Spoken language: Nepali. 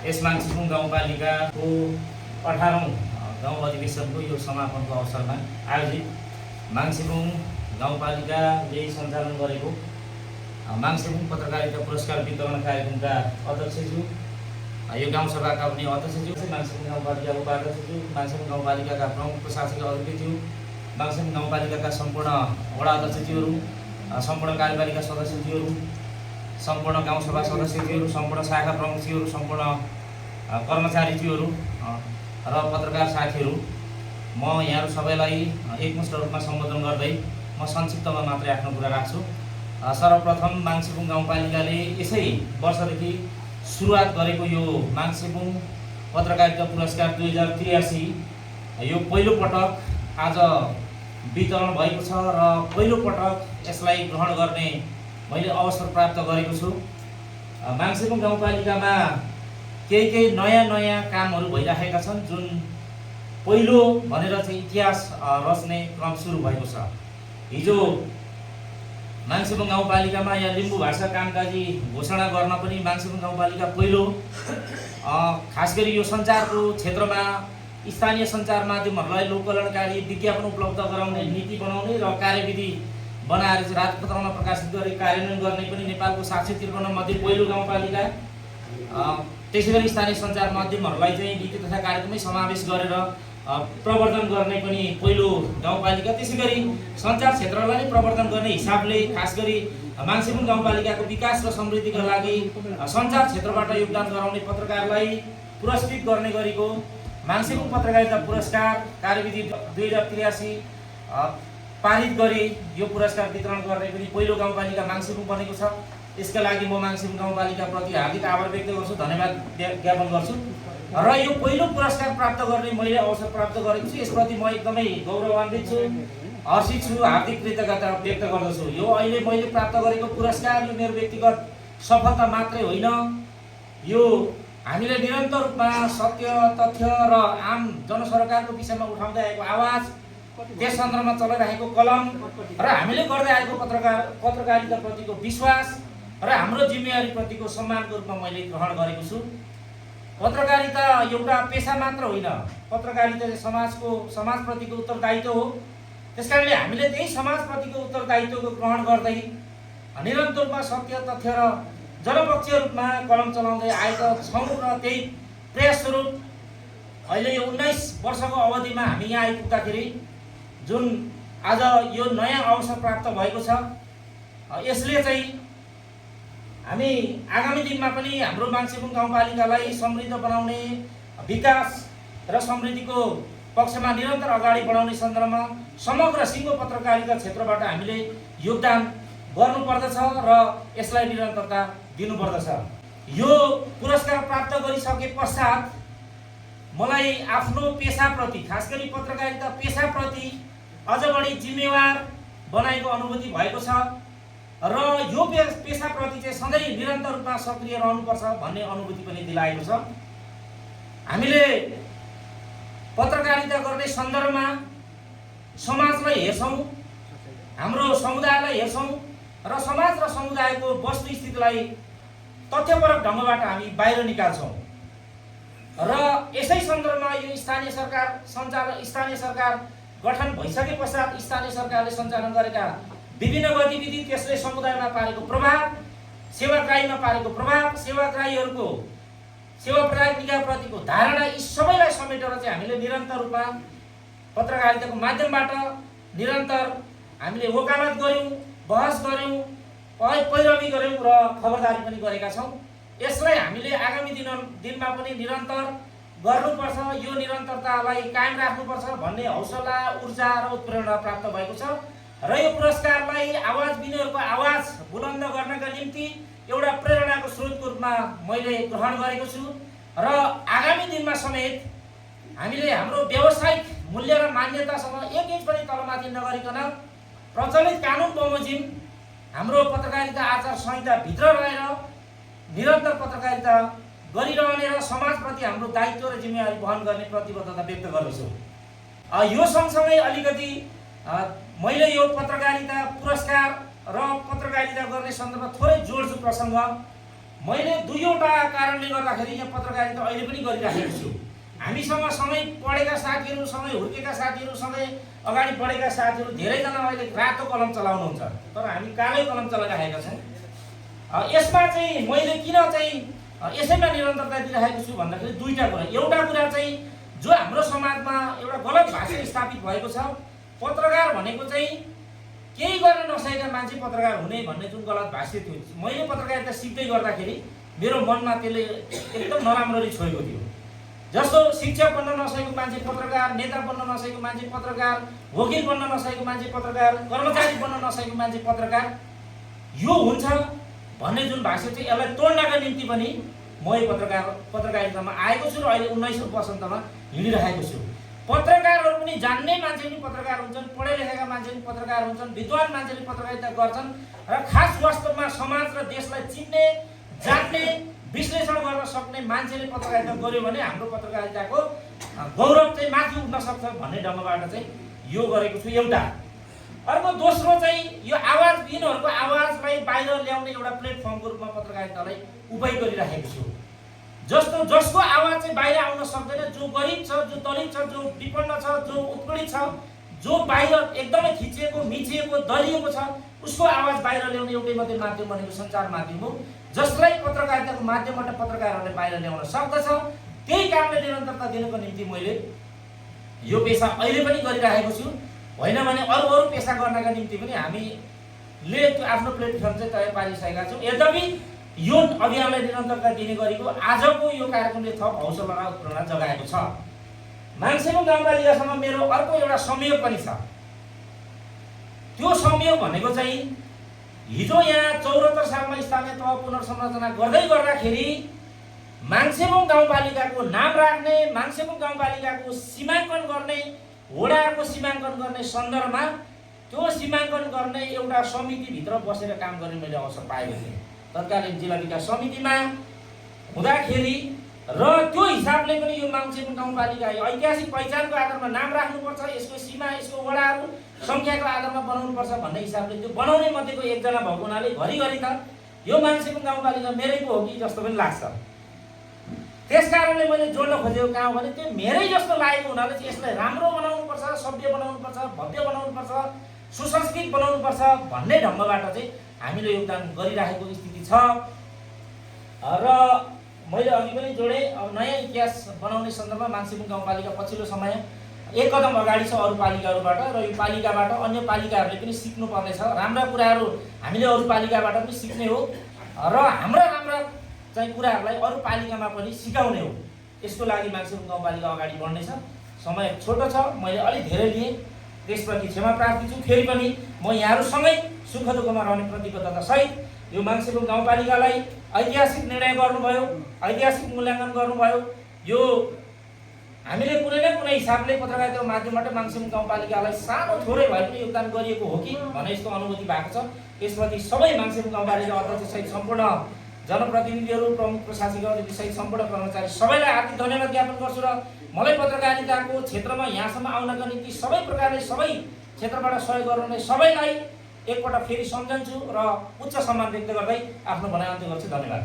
यस माङसिबुङ गाउँपालिकाको 18औं गाउँ अधिवेशनको यो समापनको अवसरमा आयोजित माङसिबुङ गाउँपालिकाले सञ्चालन गरेको माङसिबुङ पत्रकारिता पुरस्कार वितरण कार्यक्रमका अध्यक्षज्यू, यो गाउँसभाका पनि अध्यक्षज्यू, माङसिबुङ गाउँपालिकाको उपाध्यक्षज्यू, माङसिबुङ गाउँपालिकाका प्रमुख प्रशासकीय अधिकारीज्यू, माङसिबुङ गाउँपालिकाका सम्पूर्ण वडा अध्यक्षज्यूहरू, सम्पूर्ण कार्यपालिका सदस्यज्यूहरू, सम्पूर्ण गाउँसभा सदस्यज्यूहरू, सम्पूर्ण शाखा प्रमुखज्यूहरू, सम्पूर्ण कर्मचारीज्यूहरू र पत्रकार साथीहरू, म यहाँहरू सबैलाई एकमुष्ट रूपमा सम्बोधन गर्दै म संक्षिप्तमा मात्रै आफ्नो कुरा राख्छु। सर्वप्रथम माङसिबुङ गाउँपालिकाले यसै वर्षदेखि सुरुवात गरेको यो माङसिबुङ पत्रकारिता पुरस्कार 2083 यो पहिलो पटक आज वितरण भएको छ र पहिलो पटक यसलाई ग्रहण गर्ने मैले अवसर प्राप्त गरेको छु। माङसिबुङ गाउँपालिकामा केही नयाँ कामहरू भइरहेका छन्, जुन पहिलो भनेर चाहिँ इतिहास रच्ने क्रम सुरु भएको छ। हिजो माङसिबुङ गाउँपालिकामा यहाँ लिम्बू भाषा कामकाजी घोषणा गर्न पनि माङसिबुङ गाउँपालिका पहिलो, खास गरी यो सञ्चारको क्षेत्रमा स्थानीय सञ्चार माध्यमहरूलाई लोककल्याणकारी विज्ञापन उपलब्ध गराउने नीति बनाउने र कार्यविधि बनाएर चाहिँ राजपत्रमा प्रकाशित गरी कार्यान्वयन गर्ने पनि नेपालको 753 मध्ये पहिलो गाउँपालिका। त्यसै गरी स्थानीय सञ्चार माध्यमहरूलाई चाहिँ नीति तथा कार्यक्रममै समावेश गरेर प्रवर्धन गर्ने पनि पहिलो गाउँपालिका। त्यसै गरी सञ्चार क्षेत्रलाई नै प्रवर्धन गर्ने हिसाबले खास गरी माङसिबुङ गाउँपालिकाको विकास र समृद्धिका लागि सञ्चार क्षेत्रबाट योगदान गराउने पत्रकारलाई पुरस्कृत गर्ने गरेको माङसिबुङ पत्रकारिता पुरस्कार कार्यविधि 2083 पारित गरी यो पुरस्कार वितरण गर्ने पनि पहिलो गाउँपालिका माङसिबुङ बनेको छ। यसका लागि म माङसिबुङ गाउँपालिकाप्रति हार्दिक आभार व्यक्त गर्छु, धन्यवाद ज्ञापन गर्छु। र यो पहिलो पुरस्कार प्राप्त गर्ने मैले अवसर प्राप्त गरेको छु, यसप्रति म एकदमै गौरवान्वित छु, हर्षित छु, हार्दिक कृतज्ञता व्यक्त गर्दछु। यो अहिले मैले प्राप्त गरेको पुरस्कार यो मेरो व्यक्तिगत सफलता मात्रै होइन, यो हामीले निरन्तर रूपमा सत्य, तथ्य र आम जनसरकारको विषयमा उठाउँदै आएको आवाज, त्यस सन्दर्भमा चलाइरहेको कलम र हामीले गर्दै आएको पत्रकारिता प्रतिको विश्वास र हाम्रो जिम्मेवारीप्रतिको सम्मानको रूपमा मैले ग्रहण गरेको छु। पत्रकारिता एउटा पेसा मात्र होइन, पत्रकारिता समाजप्रतिको उत्तरदायित्व हो। त्यसकारणले हामीले त्यही समाजप्रतिको उत्तरदायित्वको ग्रहण गर्दै निरन्तर रूपमा सत्य, तथ्य र जनपक्षीय रूपमा कलम चलाउँदै आएका छौँ र त्यही प्रयास स्वरूप अहिले यो 19 वर्षको अवधिमा हामी यहाँ आइपुग्दाखेरि जुन आज यो नयाँ अवसर प्राप्त भएको छ, यसले चाहिँ हामी आगामी दिनमा पनि हाम्रो माङसिबुङ गाउँपालिकालाई समृद्ध बनाउने, विकास र समृद्धिको पक्षमा निरन्तर अगाडि बढाउने सन्दर्भमा समग्र सिङ्गो पत्रकारिता क्षेत्रबाट हामीले योगदान गर्नुपर्दछ र यसलाई निरन्तरता दिनुपर्दछ। यो पुरस्कार प्राप्त गरिसके पश्चात मलाई आफ्नो पेसाप्रति, खास गरी पत्रकारिता पेसाप्रति अझ बढी जिम्मेवार बनाएको अनुभूति भएको छ र यो पेसाप्रति चाहिँ सधैँ निरन्तर रूपमा सक्रिय रहनुपर्छ भन्ने अनुभूति पनि दिलाएको छ। हामीले पत्रकारिता गर्ने सन्दर्भमा समाजलाई हेर्छौँ, हाम्रो समुदायलाई हेर्छौँ र समाज र समुदायको वस्तुस्थितिलाई तथ्यपरक ढङ्गबाट हामी बाहिर निकाल्छौँ र यसै सन्दर्भमा यो स्थानीय सरकार गठन भइसके पश्चात स्थानीय सरकारले सञ्चालन गरेका विभिन्न गतिविधि, त्यसले समुदायमा पारेको प्रभाव, सेवाग्राहीमा पारेको प्रभाव, सेवाग्राहीहरूको सेवा प्रदायिकाप्रतिको धारणा, यी सबैलाई समेटेर चाहिँ हामीले निरन्तर रूपमा पत्रकारिताको माध्यमबाट निरन्तर हामीले वकालत गऱ्यौँ, बहस गऱ्यौँ, पैरवी गऱ्यौँ र खबरदारी पनि गरेका छौँ। यसलाई हामीले आगामी दिनमा पनि निरन्तर गर्नुपर्छ, यो निरन्तरतालाई कायम राख्नुपर्छ भन्ने हौसला, ऊर्जा र उत्प्रेरणा प्राप्त भएको छ र यो पुरस्कारलाई आवाज बिनेहरूको आवाज बुलन्द गर्नका निम्ति एउटा प्रेरणाको स्रोतको रूपमा मैले ग्रहण गरेको छु र आगामी दिनमा समेत हामीले हाम्रो व्यावसायिक मूल्य र मान्यतासँग एक इन्च पनि तलमाथि नगरिकन प्रचलित कानुन बमोजिम हाम्रो पत्रकारिता आचार संहिता भित्र रहेर निरन्तर पत्रकारिता गरिरहने र समाजप्रति हाम्रो दायित्व र जिम्मेवारी वहन गर्ने प्रतिबद्धता व्यक्त गर्दछु। यो सँगसँगै अलिकति मैले यो पत्रकारिता पुरस्कार र पत्रकारिता गर्ने सन्दर्भमा थोरै जोड्छु प्रसङ्ग। मैले दुईवटा कारणले गर्दाखेरि यहाँ पत्रकारिता अहिले पनि गरिराखेको छु। हामीसँग सँगै पढेका साथीहरू, सँगै हुर्केका साथीहरू, सँगै अगाडि बढेका साथीहरू धेरैजना अहिले रातो कलम चलाउनुहुन्छ, तर हामी कालै कलम चलाइरहेका छौँ। यसमा चाहिँ मैले किन चाहिँ यसैमा निरन्तरता दिइरहेको छु भन्दाखेरि दुईटा कुरा। एउटा कुरा चाहिँ जो हाम्रो समाजमा एउटा गलत भाषा स्थापित भएको छ, पत्रकार भनेको चाहिँ केही गर्न नसकेका मान्छे पत्रकार हुने भन्ने जुन गलत भाष्य थियो, मैले पत्रकारिता सिक्दै गर्दाखेरि मेरो मनमा त्यसले एकदम नराम्ररी छोएको थियो। जस्तो शिक्षक बन्न नसकेको मान्छे पत्रकार, नेता बन्न नसकेको मान्छे पत्रकार, वकिल बन्न नसकेको मान्छे पत्रकार, कर्मचारी बन्न नसकेको मान्छे पत्रकार, यो हुन्छ भन्ने जुन भाष्य थियो, यसलाई तोड्नका निम्ति पनि म पत्रकारितामा आएको छु र अहिले 19औं वसन्तमा हिँडिरहेको छु। पत्रकारहरू पनि जान्ने मान्छे पनि पत्रकार हुन्छन्, पढे लेखेका मान्छे पनि पत्रकार हुन्छन्, विद्वान मान्छेले पत्रकारिता गर्छन् र खास वास्तवमा समाज र देशलाई चिन्ने, जान्ने, विश्लेषण गर्न सक्ने मान्छेले पत्रकारिता गर्यो भने हाम्रो पत्रकारिताको गौरव चाहिँ माथि उठ्न सक्छ भन्ने ढङ्गबाट चाहिँ यो गरेको छु एउटा। अर्को दोस्रो चाहिँ यो आवाज यिनीहरूको आवाजलाई बाहिर ल्याउने एउटा प्लेटफर्मको रूपमा पत्रकारितालाई उपयोग गरिराखेको छु। जस्तो जसको आवाज चाहिँ बाहिर आउन सक्दैन, जो गरिब छ, जो दलित छ, जो विपन्न छ, जो उत्पीडित छ, जो बाहिर एकदमै खिचिएको, मिचिएको, दलिएको छ, उसको आवाज बाहिर ल्याउने एउटै मात्रै माध्यम भनेको सञ्चार माध्यम हो, जसलाई पत्रकारिताको माध्यमबाट पत्रकारहरूले बाहिर ल्याउन सक्दछ। त्यही कारणले निरन्तरता दिनको निम्ति मैले यो पेसा अहिले पनि गरिरहेको छु। होइन भने अरू पेसा गर्नका निम्ति पनि हामीले आफ्नो प्लेटफर्म चाहिँ तयार पारिसकेका छौँ। यद्यपि यो अभियानलाई निरन्तरता दिने गरेको आजको यो कार्यक्रमले थप हौसला र उत्प्रेरणा जगाएको छ। मान्छेको गाउँपालिकासँग मेरो अर्को एउटा संयोग पनि छ। त्यो संयोग भनेको चाहिँ हिजो यहाँ 74 सालमा स्थानीय तह पुनर्संरचना गर्दाखेरि मान्छेको गाउँपालिकाको नाम राख्ने, मान्छेको गाउँपालिकाको सीमाङ्कन गर्ने, वडाको सीमाङ्कन गर्ने सन्दर्भमा त्यो सीमाङ्कन गर्ने एउटा समितिभित्र बसेर काम गर्ने मैले अवसर पाएको थिएँ तत्कालीन जिल्ला विकास समितिमा हुँदाखेरि। र त्यो हिसाबले पनि यो मान्छेको गाउँपालिका ऐतिहासिक पहिचानको आधारमा नाम राख्नुपर्छ, यसको सीमा, यसको वडाहरू सङ्ख्याको आधारमा बनाउनुपर्छ भन्ने हिसाबले त्यो बनाउने मध्येको एकजना भएको हुनाले घरिघरि त यो मान्छेको गाउँपालिका मेरै पो हो कि जस्तो पनि लाग्छ। त्यसकारणले मैले जोड्न खोजेको कहाँ हो भने त्यो मेरै जस्तो लागेको हुनाले चाहिँ यसलाई राम्रो बनाउनुपर्छ, सभ्य बनाउनुपर्छ, भव्य बनाउनुपर्छ, सुसंस्कृत बनाउनुपर्छ भन्ने ढङ्गबाट चाहिँ हामीले योगदान गरिराखेको स्थिति छ। र मैले अघि पनि जोडेँ, अब नयाँ इतिहास बनाउने सन्दर्भमा मान्छेको गाउँपालिका पछिल्लो समय एक कदम अगाडि छ अरू पालिकाहरूबाट, र यो पालिकाबाट अन्य पालिकाहरूले पनि सिक्नुपर्नेछ। राम्रा कुराहरू हामीले अरू पालिकाबाट पनि सिक्ने हो र हाम्रा चाहिँ कुराहरूलाई अरू पालिकामा पनि सिकाउने हो। यसको लागि मान्छेको गाउँपालिका अगाडि बढ्नेछ। समय छोटो छ, मैले अलिक धेरै लिएँ, त्यसप्रति क्षमा प्रार्थी छु। फेरि पनि म यहाँहरूसँगै सुख दुःखमा रहने प्रतिबद्धता सहित यो मान्छेको गाउँपालिकालाई ऐतिहासिक निर्णय गर्नुभयो, ऐतिहासिक मूल्याङ्कन गर्नुभयो। यो हामीले कुनै न कुनै हिसाबले पत्रकारिताको माध्यमबाट मान्छेको गाउँपालिकालाई सानो थोरै भए पनि योगदान गरिएको हो कि भन्ने यस्तो अनुभूति भएको छ। यसप्रति सबै मान्छेको गाउँपालिका अध्यक्षसहित सम्पूर्ण जनप्रतिनिधिहरू, प्रमुख प्रशासकीय सहित सम्पूर्ण कर्मचारी सबैलाई हार्दिक धन्यवाद ज्ञापन गर्छु। र मलाई पत्रकारिताको क्षेत्रमा यहाँसम्म आउनका निम्ति सबै प्रकारले सबै क्षेत्रबाट सहयोग गर्नुहुने सबैलाई एकपल्ट फेरि सम्झन्छु र उच्च सम्मान व्यक्त गर्दै आफ्नो भनाइ अन्त्य गर्छु। धन्यवाद।